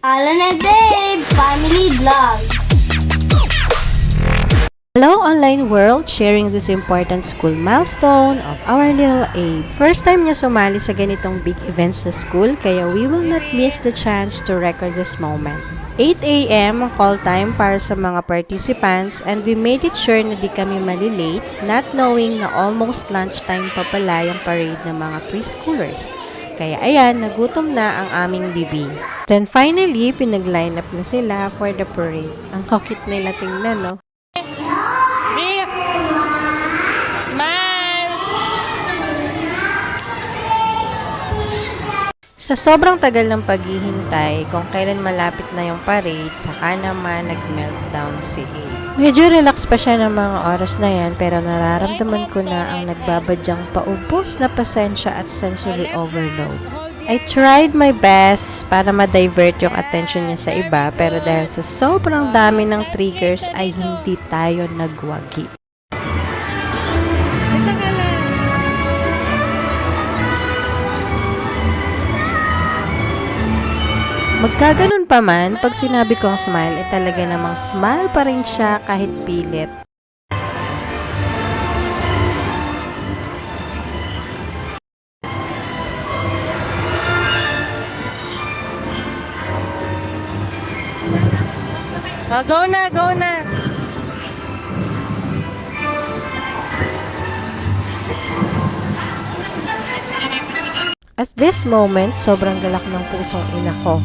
Alan and Dave Family Vlogs. Hello online world, sharing this important school milestone of our little Abe. First time niya sumali sa ganitong big events sa school, kaya we will not miss the chance to record this moment. 8 a.m. ang call time para sa mga participants and we made it sure na di kami malilate, not knowing na almost lunchtime pa pala yung parade ng mga preschoolers. Kaya ayan, nagutom na ang aming bibi. Then finally, pinag-line up na sila for the parade. Ang cute nila tingnan, no? Rick! Smile! Sa sobrang tagal ng paghihintay, kung kailan malapit na yung parade, saka naman nag-meltdown si Abe. Medyo relax pa siya ng mga oras na yan, pero nararamdaman ko na ang nagbabadyang paubos na pasensya at sensory overload. I tried my best para ma-divert yung attention niya sa iba, pero dahil sa sobrang dami ng triggers ay hindi tayo nagwagi. Magkaganon pa man, pag sinabi kong smile, talaga namang smile pa rin siya kahit pilit. Oh, go na, go na! At this moment, sobrang galak ng pusong ina ko.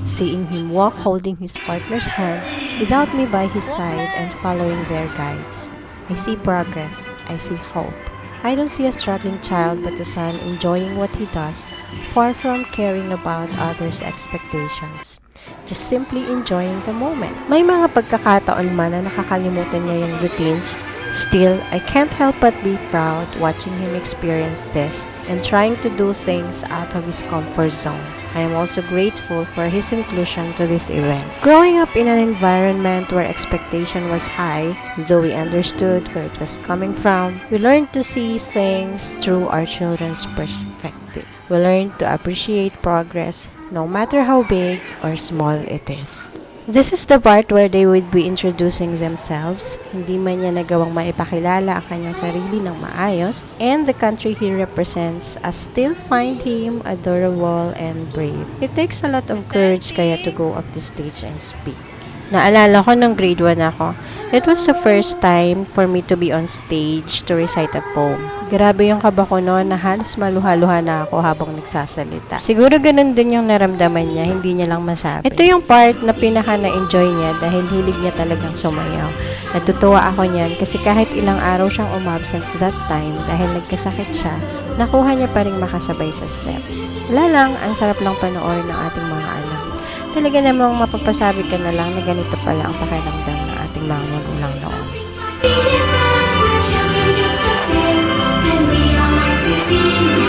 Seeing him walk holding his partner's hand without me by his side and following their guides. I see progress. I see hope. I don't see a struggling child but a son enjoying what he does, far from caring about others' expectations. Just simply enjoying the moment. May mga pagkakataon man na nakakalimutan niya yung routines. Still, I can't help but be proud watching him experience this and trying to do things out of his comfort zone. I am also grateful for his inclusion to this event. Growing up in an environment where expectation was high, though we understood where it was coming from, we learned to see things through our children's perspective. We learned to appreciate progress, no matter how big or small it is. This is the part where they would be introducing themselves. Hindi man niya nagawang maipakilala ang kanyang sarili ng maayos, and the country he represents, I still find him adorable and brave. It takes a lot of courage kaya to go up the stage and speak. Naalala ko nung grade 1 ako, it was the first time for me to be on stage to recite a poem. Grabe yung kaba ko noon na halos maluha-luha na ako habang nagsasalita. Siguro ganun din yung naramdaman niya, hindi niya lang masabi. Ito yung part na pinaka na-enjoy niya dahil hilig niya talagang sumayaw. Natutuwa ako niyan kasi kahit ilang araw siyang umabsent that time dahil nagkasakit siya, nakuha niya pa rin makasabay sa steps. Wala lang, ang sarap lang panoorin ng ating mga anak. Talaga namang mapapasabi ka na lang na ganito pala ang pakiramdam ng ating mga magulang noon. We're children just the same, and we all like to sing.